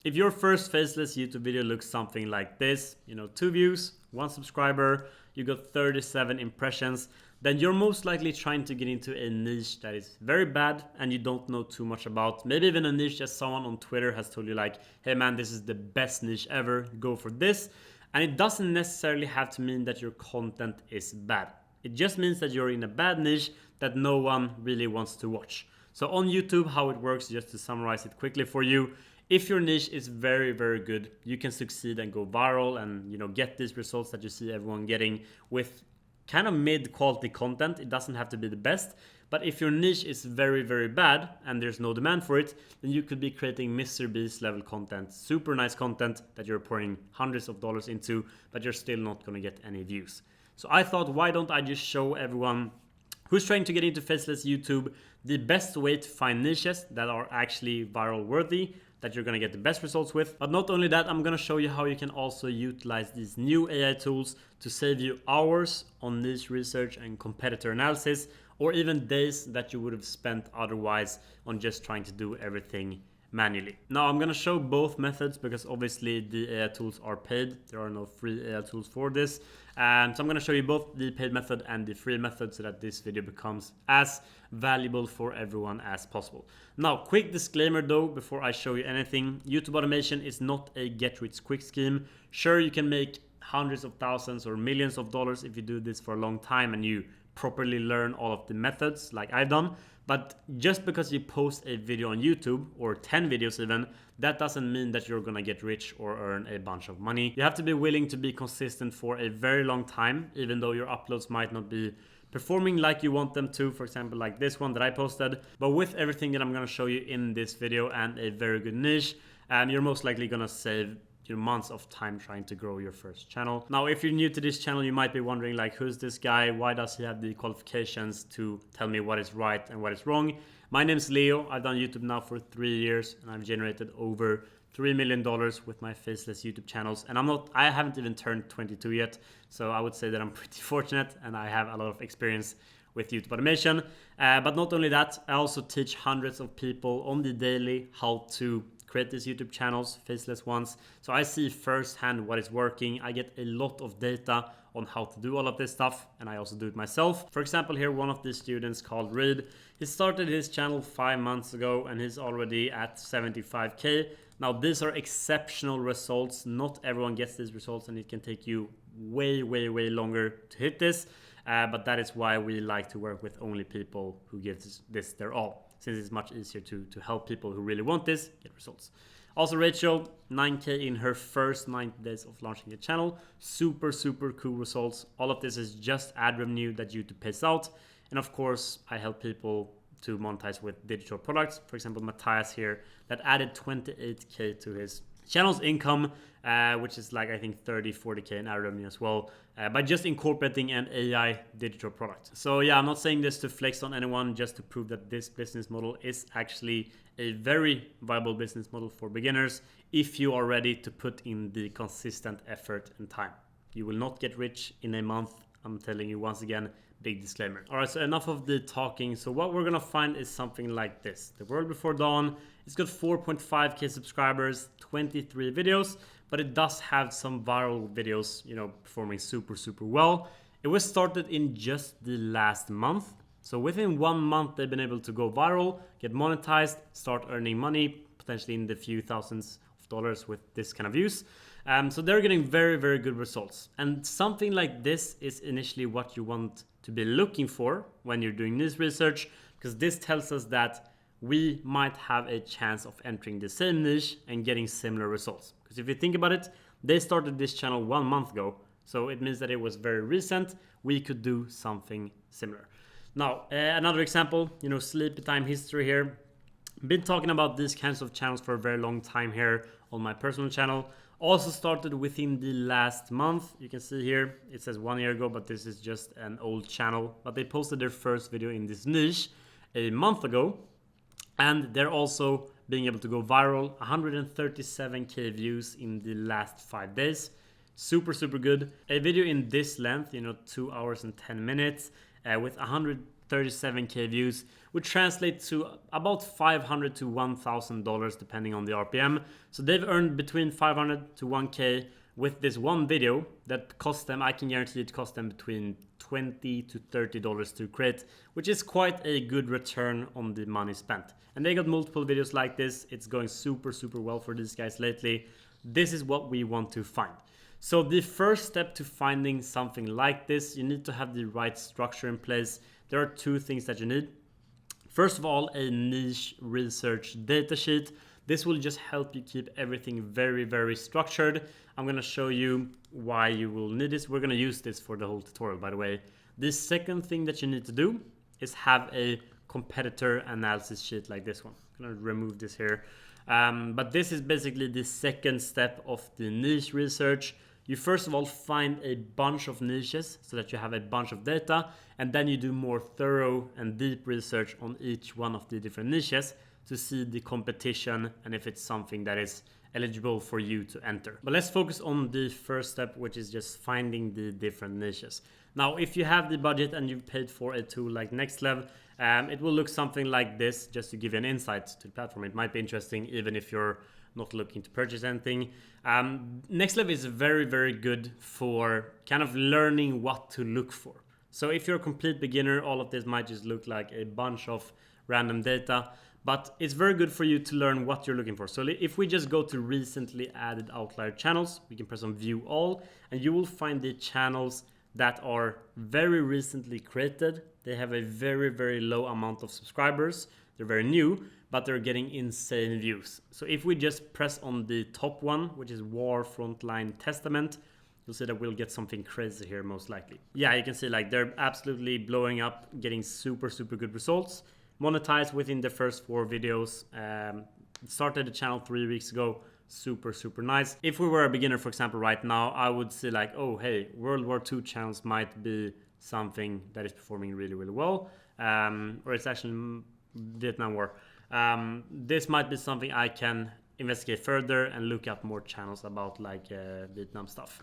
If your first Faceless YouTube video looks something like this, 2 views, 1 subscriber, you got 37 impressions, then you're most likely trying to get into a niche that is very bad and you don't know too much about. Maybe even a niche that someone on Twitter has told you like, hey man, this is the best niche ever, go for this. And it doesn't necessarily have to mean that your content is bad. It just means that you're in a bad niche that no one really wants to watch. So on YouTube, how it works, just to summarize it quickly for you, if your niche is very, very good, you can succeed and go viral and get these results that you see everyone getting with kind of mid-quality content. It doesn't have to be the best, but if your niche is very, very bad and there's no demand for it, then you could be creating Mr. Beast level content, super nice content that you're pouring hundreds of dollars into, but you're still not gonna get any views. So I thought, why don't I just show everyone who's trying to get into Faceless YouTube the best way to find niches that are actually viral worthy, that you're gonna get the best results with. But not only that, I'm gonna show you how you can also utilize these new AI tools to save you hours on niche research and competitor analysis, or even days that you would have spent otherwise on just trying to do everything manually. Now I'm gonna show both methods because obviously the AI tools are paid. There are no free AI tools for this. So I'm gonna show you both the paid method and the free method so that this video becomes as valuable for everyone as possible. Now, quick disclaimer though, before I show you anything, YouTube automation is not a get-rich-quick scheme. Sure, you can make hundreds of thousands or millions of dollars if you do this for a long time and you properly learn all of the methods like I've done. But just because you post a video on YouTube, or 10 videos even, that doesn't mean that you're gonna get rich or earn a bunch of money. You have to be willing to be consistent for a very long time, even though your uploads might not be performing like you want them to, for example like this one that I posted. But with everything that I'm gonna show you in this video and a very good niche, you're most likely gonna save months of time trying to grow your first channel. Now, if you're new to this channel, you might be wondering like, who's this guy? Why does he have the qualifications to tell me what is right and what is wrong? My name is Leo. I've done YouTube now for 3 years and I've generated over $3 million with my Faceless YouTube channels. And I haven't even turned 22 yet. So I would say that I'm pretty fortunate and I have a lot of experience with YouTube automation. But not only that, I also teach hundreds of people on the daily how to create these YouTube channels, faceless ones. So I see firsthand what is working. I get a lot of data on how to do all of this stuff, and I also do it myself. For example, here, one of the students called Reed, he started his channel 5 months ago and he's already at 75K. Now, these are exceptional results. Not everyone gets these results and it can take you way, way, way longer to hit this. But that is why we like to work with only people who give this their all, since it's much easier to help people who really want this get results. Also, Rachel, 9K in her first 90 days of launching the channel. Super, super cool results. All of this is just ad revenue that YouTube pays out. And of course, I help people to monetize with digital products. For example, Matthias here, that added 28K to his channel's income, which is like, I think 30-40K in ad revenue as well, by just incorporating an AI digital product. So yeah, I'm not saying this to flex on anyone, just to prove that this business model is actually a very viable business model for beginners if you are ready to put in the consistent effort and time. You will not get rich in a month. I'm telling you once again, big disclaimer. All right, so enough of the talking. So what we're gonna find is something like this. The World Before Dawn, it's got 4.5K subscribers, 23 videos, but it does have some viral videos, performing super, super well. It was started in just the last month. So within 1 month, they've been able to go viral, get monetized, start earning money, potentially in the few thousands of dollars with this kind of views. So they're getting very, very good results. And something like this is initially what you want to be looking for when you're doing this research, because this tells us that we might have a chance of entering the same niche and getting similar results. Because if you think about it, they started this channel 1 month ago. So it means that it was very recent. We could do something similar. Now, another example, sleepy time history here. Been talking about these kinds of channels for a very long time here on my personal channel. Also started within the last month. You can see here, it says 1 year ago, but this is just an old channel. But they posted their first video in this niche a month ago. And they're also being able to go viral, 137K views in the last 5 days. Super, super good. A video in this length, 2 hours and 10 minutes with 100 37k views, which translates to about $500 to $1,000 depending on the RPM. So they've earned between 500 to 1k with this one video that cost them, I can guarantee it cost them between $20 to $30 to create, which is quite a good return on the money spent. And they got multiple videos like this. It's going super well for these guys lately. This is what we want to find. So the first step to finding something like this, you need to have the right structure in place. There are two things that you need. First of all, a niche research data sheet. This will just help you keep everything very structured. I'm gonna show you why you will need this. We're gonna use this for the whole tutorial, by the way. The second thing that you need to do is have a competitor analysis sheet like this one. I'm gonna remove this here. But this is basically the second step of the niche research. You first of all find a bunch of niches so that you have a bunch of data, and then you do more thorough and deep research on each one of the different niches to see the competition and if it's something that is eligible for you to enter. But let's focus on the first step, which is just finding the different niches. Now, if you have the budget and you've paid for a tool like Nextlev, it will look something like this, just to give you an insight to the platform. It might be interesting even if you're not looking to purchase anything. Nextlev is very good for kind of learning what to look for. So if you're a complete beginner, all of this might just look like a bunch of random data, but it's very good for you to learn what you're looking for. So if we just go to recently added outlier channels, we can press on view all, and you will find the channels that are very recently created. They have a very low amount of subscribers. They're very new, but they're getting insane views. So if we just press on the top one, which is War Frontline Testament, you'll see that we'll get something crazy here most likely. Yeah, you can see like they're absolutely blowing up, getting super good results. Monetized within the first 4 videos. Started the channel 3 weeks ago. Super nice. If we were a beginner, for example, right now, I would say like, oh, hey, World War II channels might be something that is performing really well. Or it's actually Vietnam War. This might be something I can investigate further and look up more channels about like Vietnam stuff.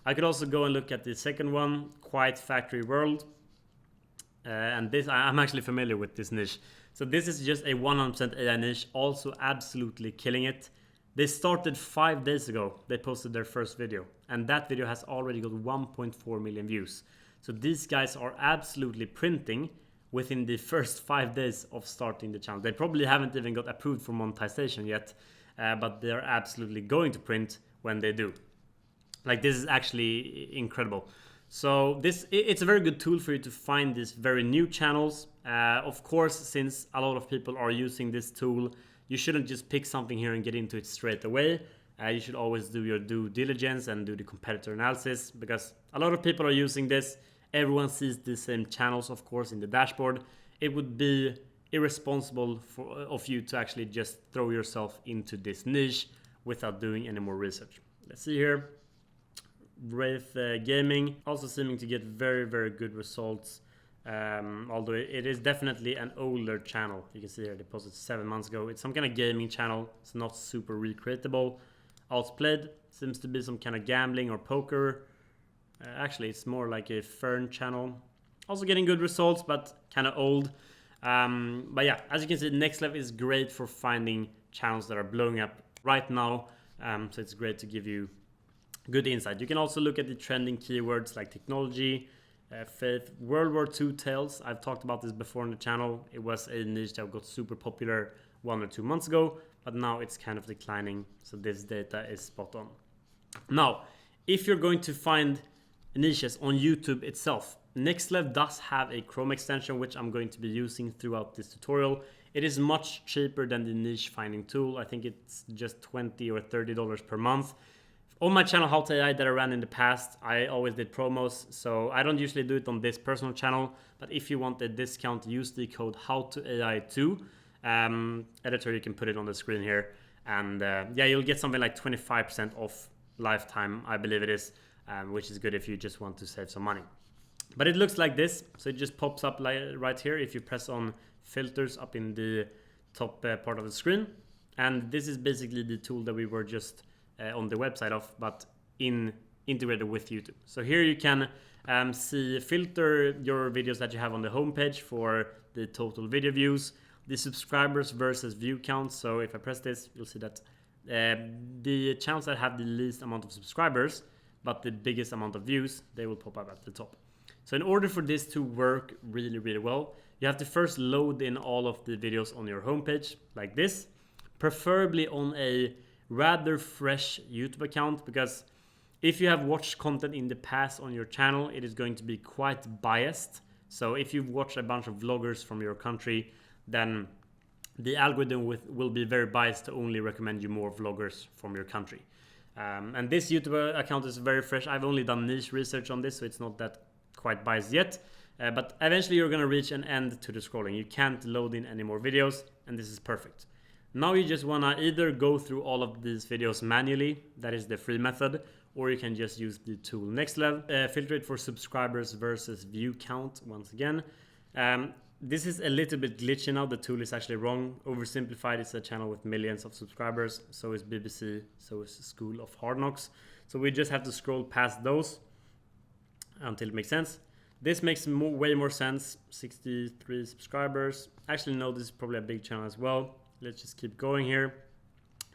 I could also go and look at the second one, Quiet Factory World. And this, I'm actually familiar with this niche. So this is just a 100% AI niche, also absolutely killing it. They started 5 days ago. They posted their first video, and that video has already got 1.4 million views. So these guys are absolutely printing within the first 5 days of starting the channel. They probably haven't even got approved for monetization yet, but they're absolutely going to print when they do. Like, this is actually incredible. So it's a very good tool for you to find these very new channels. Of course, since a lot of people are using this tool, you shouldn't just pick something here and get into it straight away. You should always do your due diligence and do the competitor analysis, because a lot of people are using this. Everyone sees the same channels, of course, in the dashboard. It would be irresponsible of you to actually just throw yourself into this niche without doing any more research. Let's see here. Wraith Gaming also seeming to get very good results, although it is definitely an older channel. You can see here they posted 7 months ago. It's some kind of gaming channel. It's not super recreatable. Outplayed seems to be some kind of gambling or poker. Actually, it's more like a fern channel. Also getting good results, but kind of old. But yeah, as you can see, Nextlev is great for finding channels that are blowing up right now. So it's great to give you good insight. You can also look at the trending keywords like technology, faith, World War II tales. I've talked about this before on the channel. It was a niche that got super popular 1 or 2 months ago, but now it's kind of declining. So this data is spot on. Now, if you're going to find niches on YouTube itself, Nextlev does have a Chrome extension, which I'm going to be using throughout this tutorial. It is much cheaper than the niche finding tool. I think it's just $20 or $30 per month. On my channel How to AI that I ran in the past, I always did promos, so I don't usually do it on this personal channel, but if you want a discount, use the code HowToAI2. Editor, you can put it on the screen here, and yeah, you'll get something like 25% off lifetime, I believe it is, which is good if you just want to save some money. But it looks like this, so it just pops up right here if you press on filters up in the top part of the screen, and this is basically the tool that we were just on the website of, but in integrated with YouTube. So here you can filter your videos that you have on the homepage for the total video views, the subscribers versus view count. So if I press this, you'll see that the channels that have the least amount of subscribers but the biggest amount of views, they will pop up at the top. So in order for this to work really well, you have to first load in all of the videos on your homepage like this, preferably on a rather fresh YouTube account, because if you have watched content in the past on your channel, it is going to be quite biased. So if you've watched a bunch of vloggers from your country, then the algorithm will be very biased to only recommend you more vloggers from your country. And this YouTube account is very fresh. I've only done niche research on this, so it's not that quite biased yet. But eventually you're gonna reach an end to the scrolling. You can't load in any more videos, and this is perfect. Now you just wanna either go through all of these videos manually, that is the free method, or you can just use the tool next level. Filter it for subscribers versus view count once again. This is a little bit glitchy now. The tool is actually wrong. Oversimplified, it's a channel with millions of subscribers. So is BBC, so is School of Hard Knocks. So we just have to scroll past those until it makes sense. This makes way more sense. 63 subscribers. Actually, no, this is probably a big channel as well. Let's just keep going here.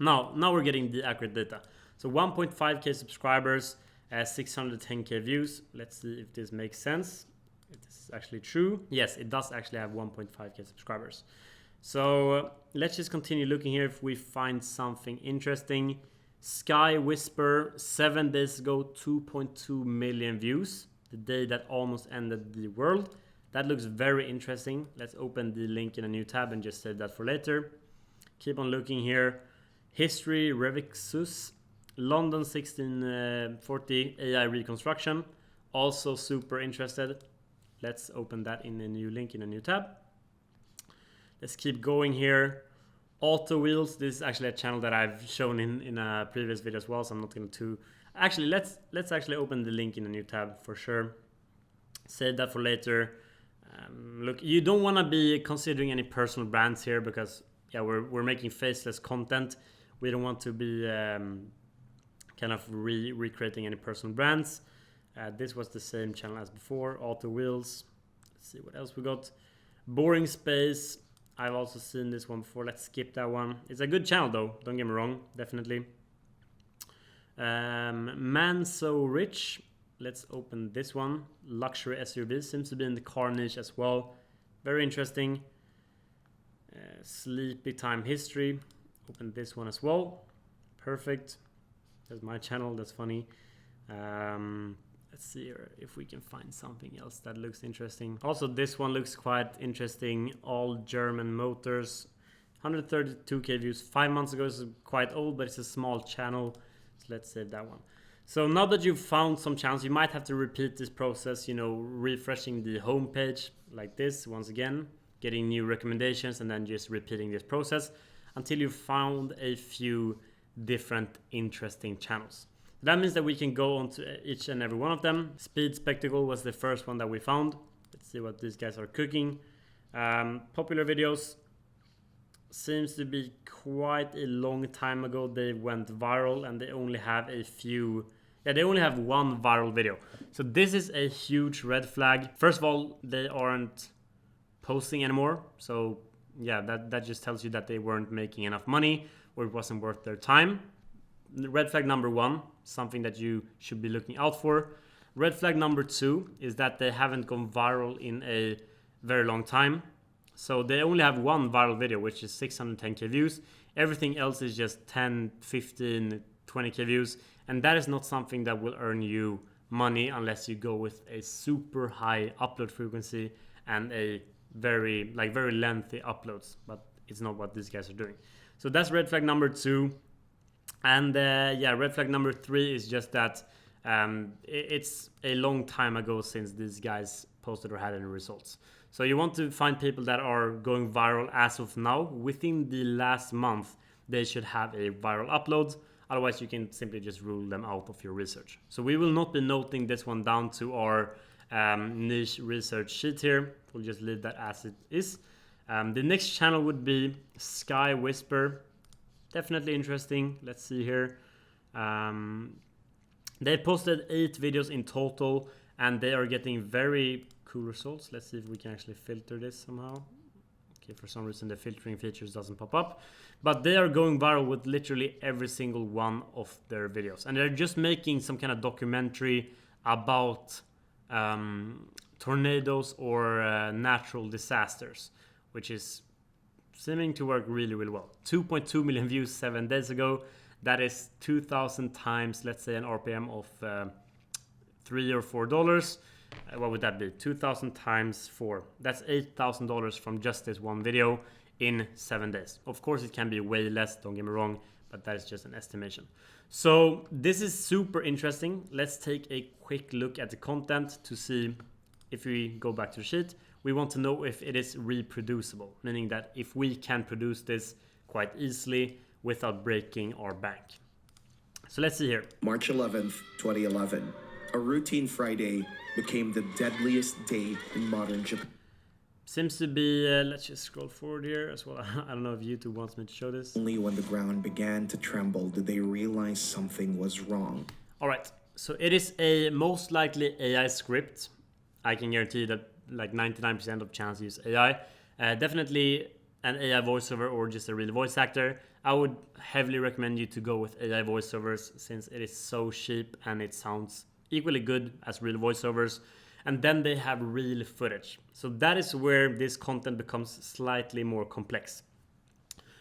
Now we're getting the accurate data. So 1.5k subscribers, 610k views. Let's see if this makes sense. If this is actually true. Yes, it does actually have 1.5k subscribers. So let's just continue looking here if we find something interesting. Sky Whisper, 7 days ago, 2.2 million views. The day that almost ended the world. That looks very interesting. Let's open the link in a new tab and just save that for later. Keep on looking here. History Revixus, London 1640 AI reconstruction. Also super interested. Let's open that in a new link in a new tab. Let's keep going here. Auto Wheels, this is actually a channel that I've shown in a previous video as well, so I'm not going to... Actually, let's actually open the link in a new tab for sure. Save that for later. Look, you don't want to be considering any personal brands here because yeah, we're making faceless content. We don't want to be kind of recreating any personal brands. This was the same channel as before, Auto Wheels. Let's see what else we got. Boring Space. I've also seen this one before. Let's skip that one. It's a good channel though, don't get me wrong, definitely. Man So Rich. Let's open this one. Luxury SUV, seems to be in the car niche as well. Very interesting. Sleepy Time History. Open this one as well. Perfect. That's my channel, that's funny. Let's see here if we can find something else that looks interesting. Also, this one looks quite interesting. All German Motors. 132k views 5 months ago. It's quite old, but it's a small channel. So let's save that one. So now that you've found some channels, you might have to repeat this process, you know, refreshing the homepage like this once again, getting new recommendations, and then just repeating this process until you've found a few different interesting channels. That means that we can go on to each and every one of them. Speed Spectacle was the first one that we found. Let's see what these guys are cooking. Popular videos. Seems to be quite a long time ago they went viral, and they only have a few... Yeah, they only have one viral video. So this is a huge red flag. First of all, they aren't posting anymore. So yeah, that just tells you that they weren't making enough money or it wasn't worth their time. Red flag number 1, something that you should be looking out for. Red flag number 2 is that they haven't gone viral in a very long time. So they only have one viral video, which is 610k views. Everything else is just 10, 15, 20k views. And that is not something that will earn you money unless you go with a super high upload frequency and a very lengthy uploads. But it's not what these guys are doing. So that's red flag number 2. And yeah, red flag number 3 is just that it's a long time ago since these guys posted or had any results. So you want to find people that are going viral as of now. Within the last month, they should have a viral upload. Otherwise, you can simply just rule them out of your research. So we will not be noting this one down to our niche research sheet here. We'll just leave that as it is. The next channel would be Sky Whisper. Definitely interesting. Let's see here. They posted 8 videos in total, and they are getting very cool results. Let's see if we can actually filter this somehow. Okay, for some reason the filtering features doesn't pop up, but they are going viral with literally every single one of their videos, and they're just making some kind of documentary about tornadoes or natural disasters, which is seeming to work really, really well. 2.2 million views 7 days ago. That is 2,000 times, let's say, an RPM of $3 or $4. What would that be? 2,000 times 4. That's $8,000 from just this one video in 7 days. Of course, it can be way less, don't get me wrong, but that is just an estimation. So this is super interesting. Let's take a quick look at the content to see if we go back to the sheet. We want to know if it is reproducible, meaning that if we can produce this quite easily without breaking our bank. So let's see here. March 11th, 2011. A routine Friday became the deadliest day in modern Japan. Seems to be, let's just scroll forward here as well. I don't know if YouTube wants me to show this. Only when the ground began to tremble did they realize something was wrong. All right, so it is a most likely AI script. I can guarantee that like 99% of channels use AI. Definitely an AI voiceover or just a real voice actor. I would heavily recommend you to go with AI voiceovers since it is so cheap and it sounds equally good as real voiceovers. And then they have real footage. So that is where this content becomes slightly more complex.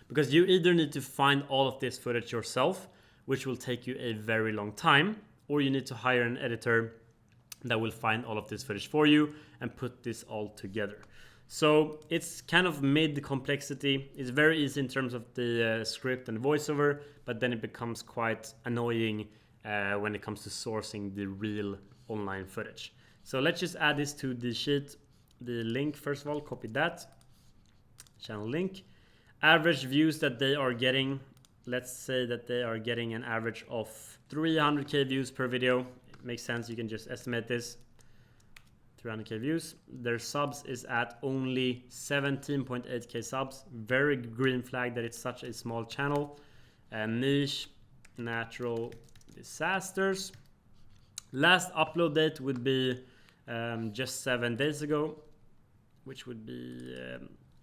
Because you either need to find all of this footage yourself, which will take you a very long time, or you need to hire an editor that will find all of this footage for you and put this all together. So it's kind of mid complexity. It's very easy in terms of the script and voiceover, but then it becomes quite annoying when it comes to sourcing the real online footage. So let's just add this to the sheet. The link, first of all, copy that. Channel link. Average views that they are getting. Let's say that they are getting an average of 300k views per video. It makes sense, you can just estimate this. 300k views. Their subs is at only 17.8k subs. Very green flag that it's such a small channel. Niche, natural disasters. Last upload date would be just 7 days ago, which would be,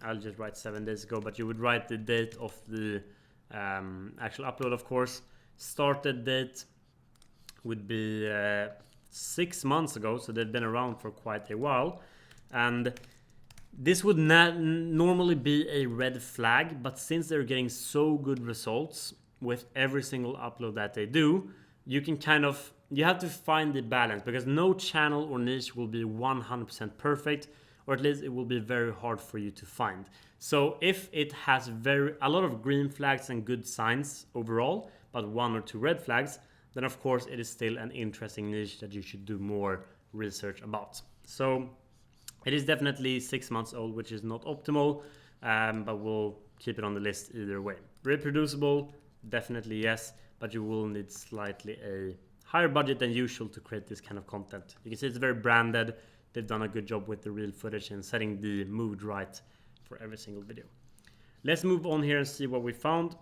I'll just write 7 days ago, but you would write the date of the actual upload, of course. Started date would be 6 months ago, so they've been around for quite a while. And this would not normally be a red flag, but since they're getting so good results with every single upload that they do, you can kind of, you have to find the balance, because no channel or niche will be 100% perfect, or at least it will be very hard for you to find. So if it has a lot of green flags and good signs overall, but 1 or 2 red flags, then of course it is still an interesting niche that you should do more research about. So it is definitely 6 months old, which is not optimal, but we'll keep it on the list either way. Reproducible, definitely yes, but you will need slightly a higher budget than usual to create this kind of content. You can see it's very branded. They've done a good job with the real footage and setting the mood right for every single video. Let's move on here and see what we found.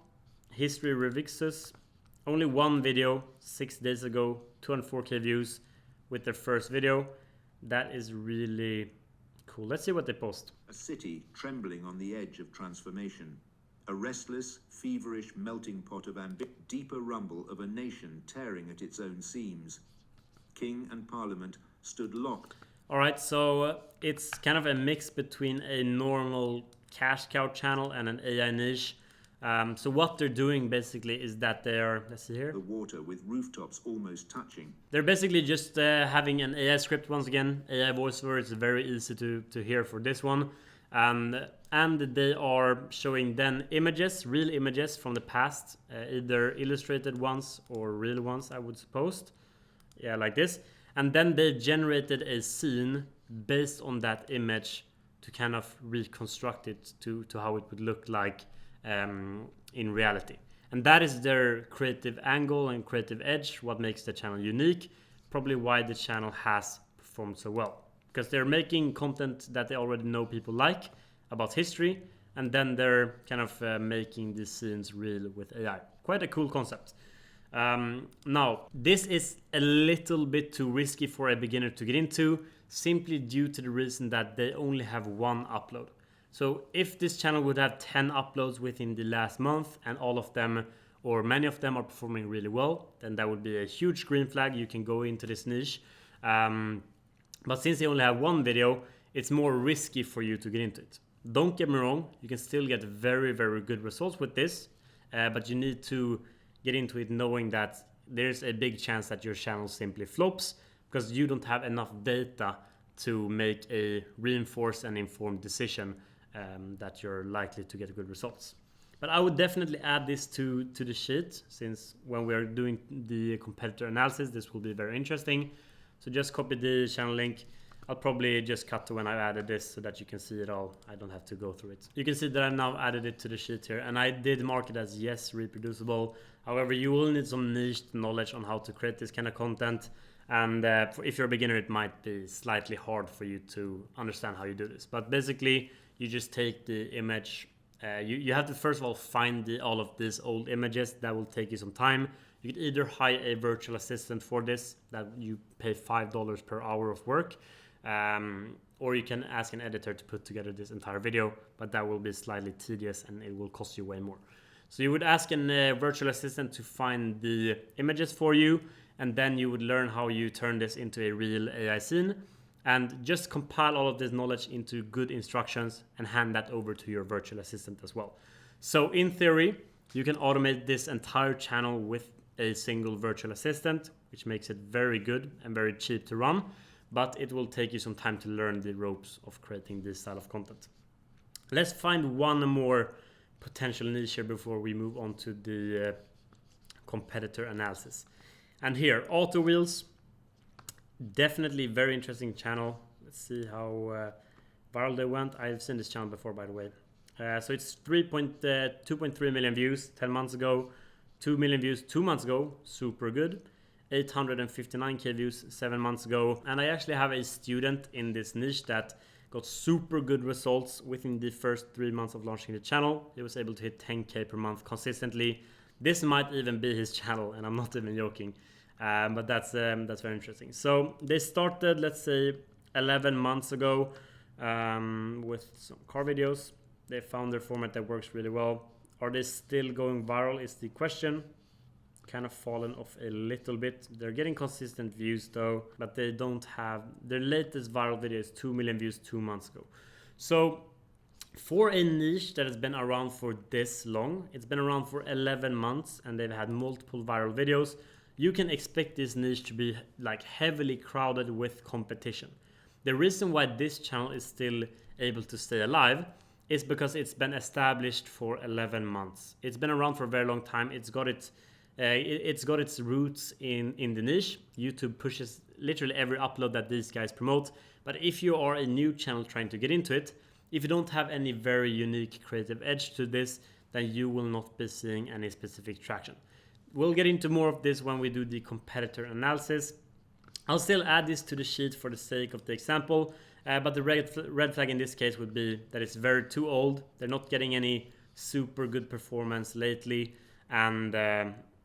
History Revixus. Only one video, 6 days ago, 204k views with their first video. That is really cool. Let's see what they post. A city trembling on the edge of transformation. A restless, feverish melting pot of deeper rumble of a nation tearing at its own seams. King and Parliament stood locked. Alright, so it's kind of a mix between a normal cash cow channel and an AI niche. So what they're doing basically is that they're, let's see here. The water with rooftops almost touching. They're basically just having an AI script once again. AI voiceover is very easy to hear for this one. And they are showing then images, real images from the past, either illustrated ones or real ones, I would suppose. Yeah, like this. And then they generated a scene based on that image to kind of reconstruct it to how it would look like in reality. And that is their creative angle and creative edge, what makes the channel unique, probably why the channel has performed so well. Because they're making content that they already know people like about history, and then they're kind of making these scenes real with AI. Quite a cool concept. Now, this is a little bit too risky for a beginner to get into, simply due to the reason that they only have one upload. So if this channel would have 10 uploads within the last month and all of them or many of them are performing really well, then that would be a huge green flag. You can go into this niche. But since they only have one video, it's more risky for you to get into it. Don't get me wrong, you can still get very, very good results with this, but you need to get into it knowing that there's a big chance that your channel simply flops because you don't have enough data to make a reinforced and informed decision that you're likely to get good results. But I would definitely add this to the sheet, since when we are doing the competitor analysis, this will be very interesting. So just copy the channel link. I'll probably just cut to when I added this so that you can see it all. I don't have to go through it. You can see that I've now added it to the sheet here, and I did mark it as yes, reproducible. However, you will need some niche knowledge on how to create this kind of content. And if you're a beginner, it might be slightly hard for you to understand how you do this. But basically, you just take the image. You have to first of all find all of these old images. That will take you some time. You could either hire a virtual assistant for this, that you pay $5 per hour of work, or you can ask an editor to put together this entire video, but that will be slightly tedious and it will cost you way more. So you would ask a virtual assistant to find the images for you, and then you would learn how you turn this into a real AI scene, and just compile all of this knowledge into good instructions and hand that over to your virtual assistant as well. So in theory, you can automate this entire channel with a single virtual assistant, which makes it very good and very cheap to run, but it will take you some time to learn the ropes of creating this style of content. Let's find one more potential niche here before we move on to the competitor analysis. And here, Auto Wheels, definitely very interesting channel. Let's see how viral they went. I've seen this channel before, by the way. So it's 2.3 million views 10 months ago, 2 million views 2 months ago, super good. 859k views 7 months ago. And I actually have a student in this niche that got super good results within the first 3 months of launching the channel. He was able to hit 10k per month consistently. This might even be his channel, and I'm not even joking. But that's very interesting. So they started, let's say, 11 months ago with some car videos. They found their format that works really well. Are they still going viral is the question. Kind of fallen off a little bit. They're getting consistent views though, but they don't have, their latest viral video is 2 million views 2 months ago. So for a niche that has been around for this long, it's been around for 11 months and they've had multiple viral videos, you can expect this niche to be like heavily crowded with competition. The reason why this channel is still able to stay alive is because it's been established for 11 months. It's been around for a very long time. It's got its roots in the niche. YouTube pushes literally every upload that these guys promote. But if you are a new channel trying to get into it, if you don't have any very unique creative edge to this, then you will not be seeing any specific traction. We'll get into more of this when we do the competitor analysis. I'll still add this to the sheet for the sake of the example, but the red flag in this case would be that it's too old. They're not getting any super good performance lately, and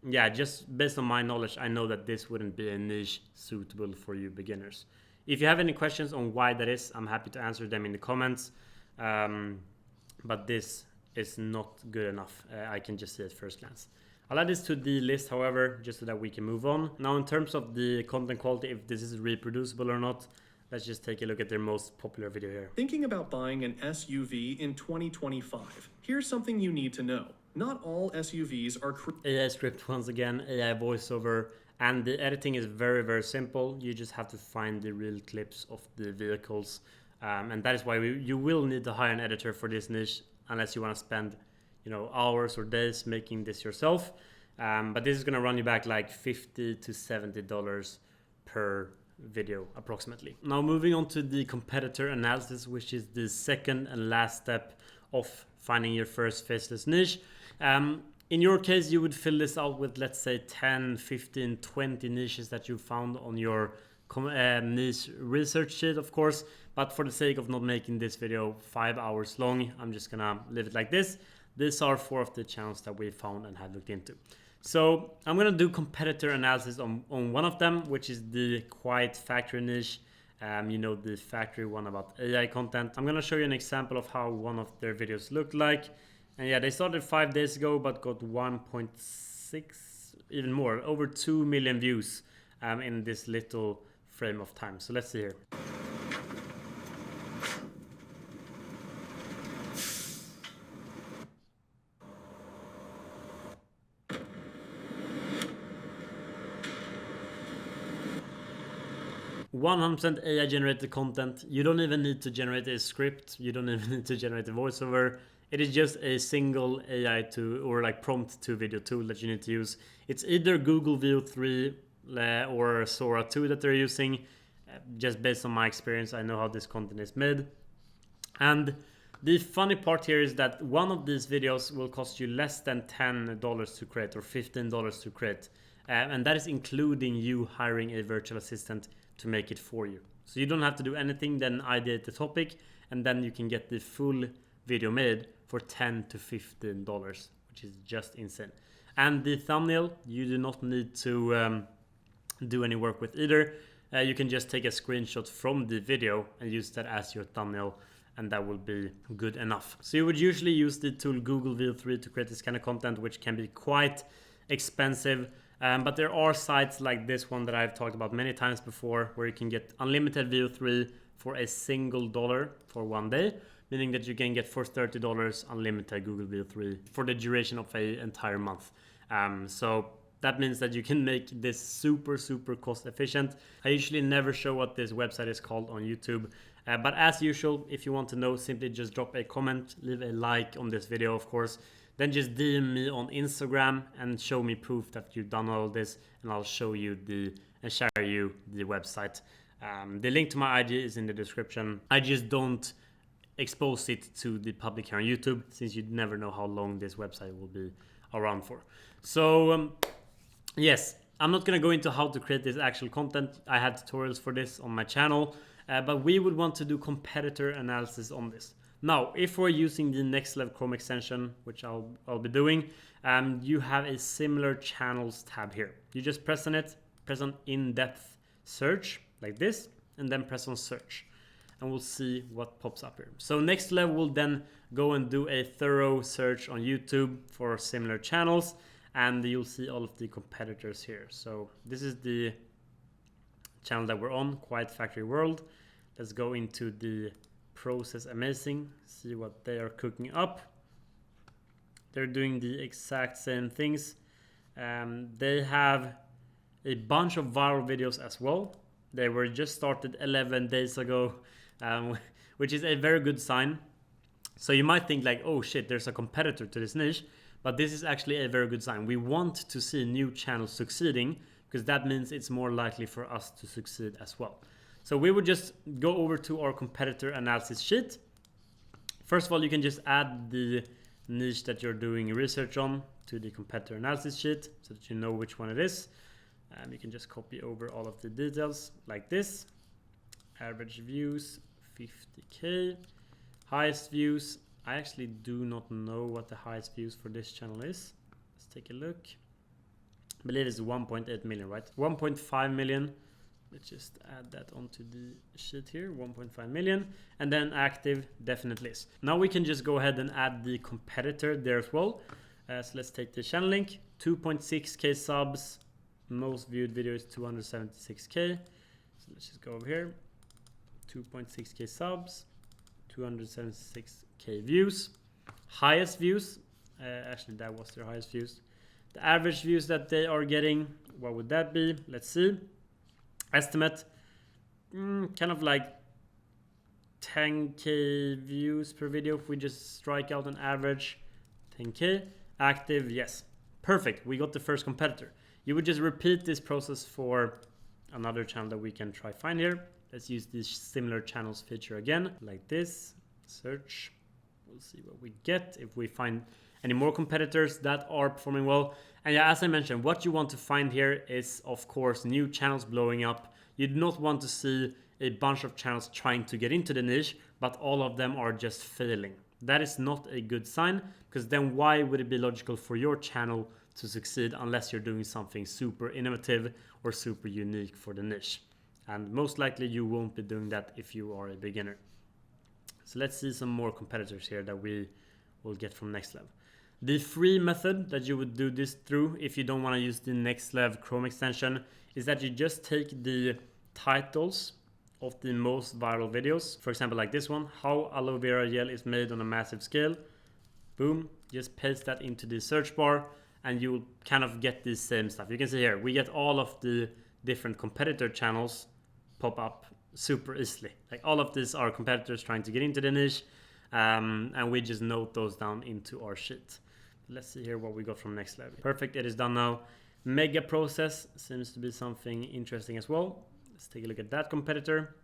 yeah, just based on my knowledge, I know that this wouldn't be a niche suitable for you beginners. If you have any questions on why that is, I'm happy to answer them in the comments, but this is not good enough. I can just see at first glance. I'll add this to the list, however, just so that we can move on. Now, in terms of the content quality, if this is reproducible or not, let's just take a look at their most popular video here. Thinking about buying an SUV in 2025? Here's something you need to know. Not all SUVs are AI script once again, AI voiceover, and the editing is very, very simple. You just have to find the real clips of the vehicles. And that is why you will need to hire an editor for this niche, unless you want to spend hours or days making this yourself. But this is going to run you back like $50 to $70 per video approximately. Now moving on to the competitor analysis, which is the second and last step of finding your first faceless niche. In your case, you would fill this out with, let's say, 10, 15, 20 niches that you found on your niche research sheet, of course. But for the sake of not making this video 5 hours long, I'm just gonna leave it like this. These are 4 of the channels that we found and have looked into. So I'm gonna do competitor analysis on one of them, which is the quiet factory niche. You know, the factory one about AI content. I'm gonna show you an example of how one of their videos looked like. And yeah, they started 5 days ago, but got 1.6, even more, over 2 million views in this little frame of time. So let's see here. %100% AI generated content. You don't even need to generate a script. You don't even need to generate a voiceover. It is just a single AI to or like prompt to video tool that you need to use. It's either Google Veo 3 or Sora 2 that they're using. Just based on my experience, I know how this content is made. And the funny part here is that one of these videos will cost you less than $10 to create or $15 to create. And that is including you hiring a virtual assistant to make it for you. So you don't have to do anything, then ideate the topic, and then you can get the full video made for $10 to $15, which is just insane. And the thumbnail, you do not need to do any work with either. You can just take a screenshot from the video and use that as your thumbnail, and that will be good enough. So you would usually use the tool Google Veo 3 to create this kind of content, which can be quite expensive. But there are sites like this one that I've talked about many times before, where you can get unlimited Veo 3 for a single $1 for 1 day, meaning that you can get for $30 unlimited Google Veo 3 for the duration of an entire month. So that means that you can make this super cost efficient. I usually never show what this website is called on YouTube. But as usual, if you want to know, simply just drop a comment, leave a like on this video, of course. Then just DM me on Instagram and show me proof that you've done all this, and I'll show you and share you the website. The link to my IG is in the description. I just don't expose it to the public here on YouTube, since you never know how long this website will be around for. So yes, I'm not gonna go into how to create this actual content. I have tutorials for this on my channel, but we would want to do competitor analysis on this. Now, if we're using the next level Chrome extension, which I'll be doing, you have a similar channels tab here. You just press on it, press on in-depth search like this, and then press on search, and we'll see what pops up here. So next level will then go and do a thorough search on YouTube for similar channels, and you'll see all of the competitors here. So this is the channel that we're on, Quiet Factory World. Let's go into the Process Amazing, see what they are cooking up. They're doing the exact same things. They have a bunch of viral videos as well. They were just started 11 days ago, which is a very good sign. So you might think like, oh shit, there's a competitor to this niche, but this is actually a very good sign. We want to see new channels succeeding, because that means it's more likely for us to succeed as well. So we would just go over to our competitor analysis sheet. First of all, you can just add the niche that you're doing research on to the competitor analysis sheet, so that you know which one it is. You can just copy over all of the details like this. Average views, 50K. Highest views, I actually do not know what the highest views for this channel is. Let's take a look. I believe it's 1.8 million, right? 1.5 million. Let's just add that onto the sheet here, 1.5 million. And then active definitely is. Now we can just go ahead and add the competitor there as well. So let's take the channel link, 2.6K subs. Most viewed video is 276K. So let's just go over here, 2.6K subs, 276K views. Highest views, actually that was their highest views. The average views that they are getting, what would that be? Let's see. Estimate, kind of like 10K views per video if we just strike out an average 10K. Active, yes. Perfect, we got the first competitor. You would just repeat this process for another channel that we can try find here. Let's use this similar channels feature again, like this. Search, we'll see what we get if we find any more competitors that are performing well. And yeah, as I mentioned, what you want to find here is, of course, new channels blowing up. You do not want to see a bunch of channels trying to get into the niche, but all of them are just failing. That is not a good sign, because then why would it be logical for your channel to succeed unless you're doing something super innovative or super unique for the niche. And most likely you won't be doing that if you are a beginner. So let's see some more competitors here that we will get from Nextlev. The free method that you would do this through if you don't want to use the Nextlev Chrome extension is that you just take the titles of the most viral videos. For example, like this one, how aloe vera gel is made on a massive scale. Boom, just paste that into the search bar and you'll kind of get the same stuff. You can see here, we get all of the different competitor channels pop up super easily. Like all of these are competitors trying to get into the niche, and we just note those down into our sheet. Let's see here what we got from Nextlev. Perfect, it is done now. Mega process seems to be something interesting as well. Let's take a look at that competitor.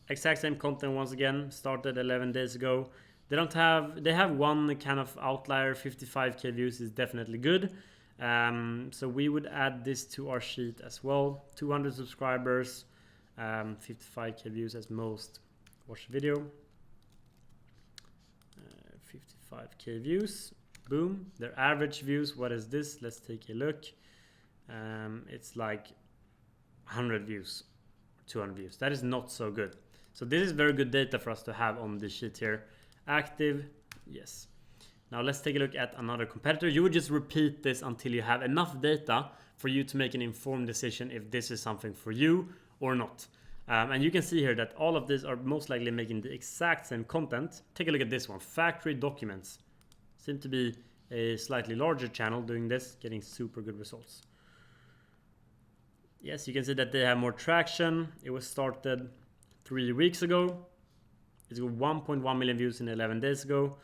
Exact same content once again, started 11 days ago. They have one kind of outlier. 55k views is definitely good. So we would add this to our sheet as well. 200 subscribers, 55k views as most. Watch the video. 55k views. Boom. Their average views, what is this? Let's take a look. It's like 100 views, 200 views. That is not so good. So this is very good data for us to have on the sheet here. Active, yes. Now let's take a look at another competitor. You would just repeat this until you have enough data for you to make an informed decision if this is something for you or not. And you can see here that all of these are most likely making the exact same content. Take a look at this one, factory documents. Seem to be a slightly larger channel doing this, getting super good results. Yes, you can see that they have more traction. It was started 3 weeks ago. It's got 1.1 million views in 11 days ago.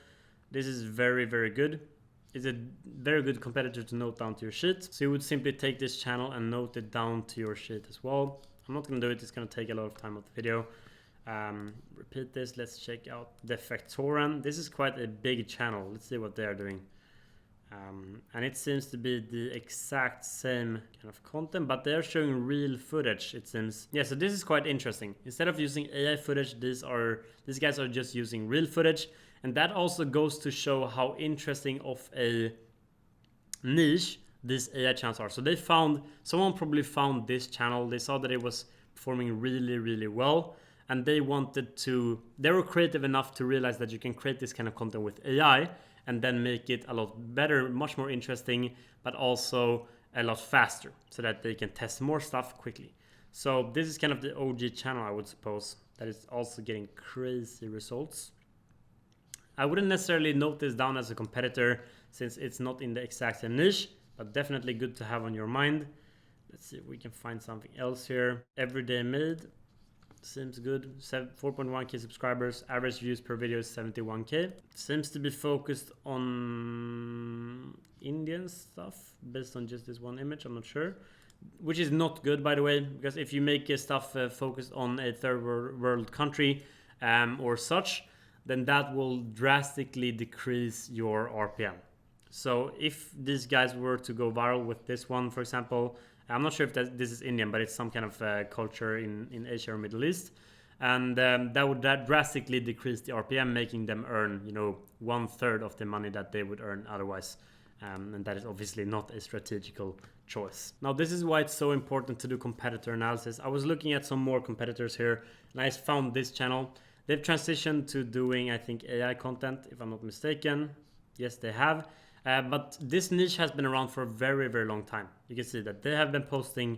This is very, very good. It's a very good competitor to note down to your sheet. So you would simply take this channel and note it down to your sheet as well. I'm not going to do it. It's going to take a lot of time of the video. Repeat this. Let's check out the Factoran. This is quite a big channel. Let's see what they're doing. And it seems to be the exact same kind of content, but they're showing real footage, it seems. Yeah, so this is quite interesting. Instead of using AI footage, these guys are just using real footage. And that also goes to show how interesting of a niche these AI channels are. So someone probably found this channel. They saw that it was performing really, really well. And they were creative enough to realize that you can create this kind of content with AI and then make it a lot better, much more interesting, but also a lot faster so that they can test more stuff quickly. So this is kind of the OG channel, I would suppose, that is also getting crazy results. I wouldn't necessarily note this down as a competitor since it's not in the exact same niche, but definitely good to have on your mind. Let's see if we can find something else here. Everyday Made seems good. 4.1k subscribers. Average views per video is 71k. Seems to be focused on Indian stuff based on just this one image. I'm not sure. Which is not good, by the way, because if you make stuff focused on a third world country or such, then that will drastically decrease your RPM. So if these guys were to go viral with this one, for example, I'm not sure if this is Indian, but it's some kind of culture in Asia or Middle East. And that would drastically decrease the RPM, making them earn, 1/3 of the money that they would earn otherwise. And that is obviously not a strategical choice. Now, this is why it's so important to do competitor analysis. I was looking at some more competitors here, and I found this channel. They've transitioned to doing, I think, AI content, if I'm not mistaken. Yes, they have. But this niche has been around for a very, very long time. You can see that they have been posting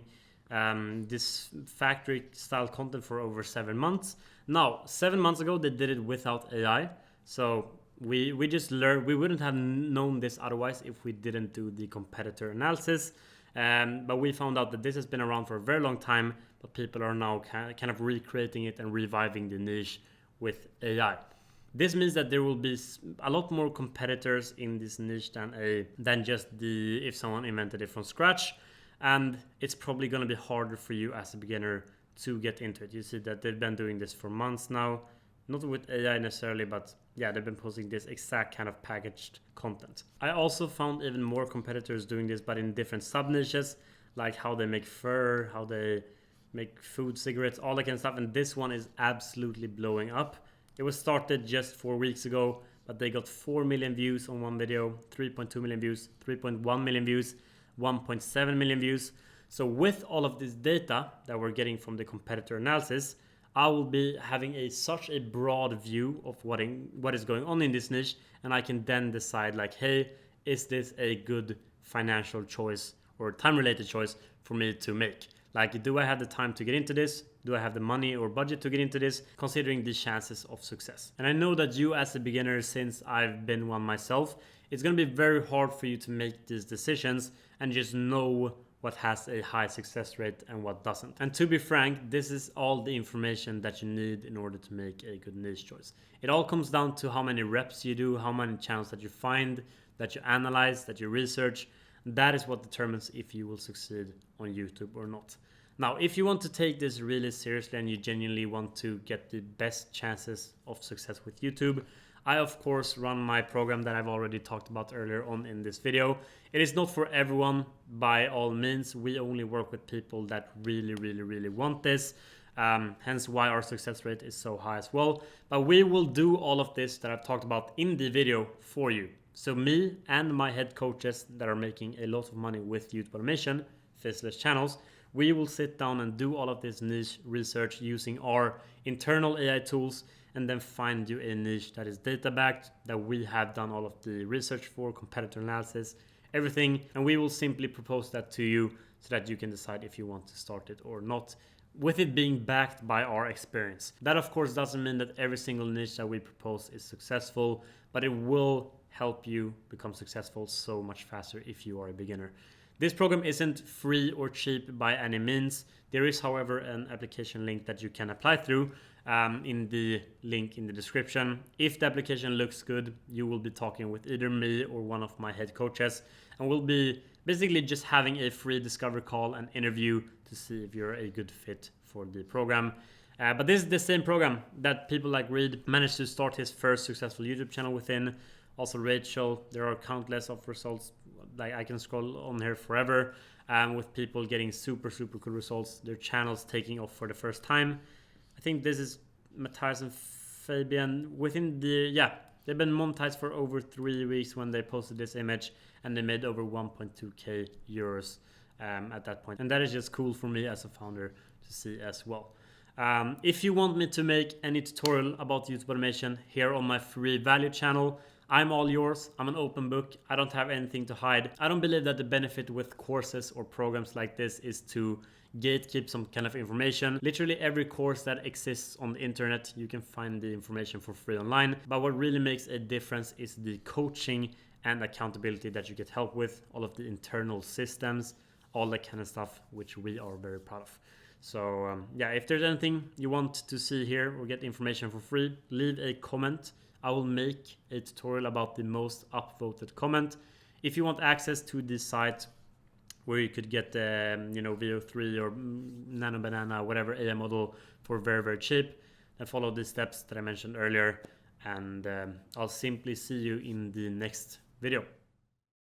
this factory style content for over 7 months. Now, 7 months ago, they did it without AI. So we just learned, we wouldn't have known this otherwise if we didn't do the competitor analysis. But we found out that this has been around for a very long time, but people are now kind of recreating it and reviving the niche with AI. This means that there will be a lot more competitors in this niche than just if someone invented it from scratch. And it's probably going to be harder for you as a beginner to get into it. You see that they've been doing this for months now. Not with AI necessarily, but yeah, they've been posting this exact kind of packaged content. I also found even more competitors doing this, but in different sub-niches, like how they make fur, how they make food, cigarettes, all that kind of stuff. And this one is absolutely blowing up. It was started just 4 weeks ago. but they got 4 million views on one video, 3.2 million views, 3.1 million views, 1.7 million views. So with all of this data that we're getting from the competitor analysis, I will be having such a broad view of what is going on in this niche, and I can then decide like, hey, is this a good financial choice or time-related choice for me to make? Like, do I have the time to get into this? Do I have the money or budget to get into this, considering the chances of success? And I know that you as a beginner, since I've been one myself, it's going to be very hard for you to make these decisions and just know what has a high success rate and what doesn't. And to be frank, this is all the information that you need in order to make a good niche choice. It all comes down to how many reps you do, how many channels that you find, that you analyze, that you research. That is what determines if you will succeed on YouTube or not. Now, if you want to take this really seriously and you genuinely want to get the best chances of success with YouTube, I of course run my program that I've already talked about earlier on in this video. It is not for everyone by all means. We only work with people that really want this. Hence why our success rate is so high as well. But we will do all of this that I've talked about in the video for you. So me and my head coaches that are making a lot of money with YouTube automation, Faceless channels, we will sit down and do all of this niche research using our internal AI tools, and then find you a niche that is data backed, that we have done all of the research for, competitor analysis, everything, and we will simply propose that to you so that you can decide if you want to start it or not, with it being backed by our experience. That of course doesn't mean that every single niche that we propose is successful, but it will help you become successful so much faster if you are a beginner. This program isn't free or cheap by any means. There is, however, an application link that you can apply through in the link in the description. If the application looks good, you will be talking with either me or one of my head coaches, and we'll be basically just having a free discovery call and interview to see if you're a good fit for the program. But this is the same program that people like Reed managed to start his first successful YouTube channel within. Also Rachel, there are countless of results. Like, I can scroll on here forever with people getting super cool results, their channels taking off for the first time. I think this is Matthias and Fabian within they've been monetized for over 3 weeks when they posted this image, and they made over 1.2k euros at that point. And that is just cool for me as a founder to see as well. If you want me to make any tutorial about YouTube automation here on my free value channel, I'm all yours. I'm an open book. I don't have anything to hide. I don't believe that the benefit with courses or programs like this is to gatekeep some kind of information. Literally every course that exists on the internet, you can find the information for free online. But what really makes a difference is the coaching and accountability that you get help with, all of the internal systems, all that kind of stuff, which we are very proud of. So if there's anything you want to see here or get information for free, leave a comment. I will make a tutorial about the most upvoted comment. If you want access to this site where you could get VO3 or Nano Banana, whatever AI model for very cheap, then follow the steps that I mentioned earlier, and I'll simply see you in the next video.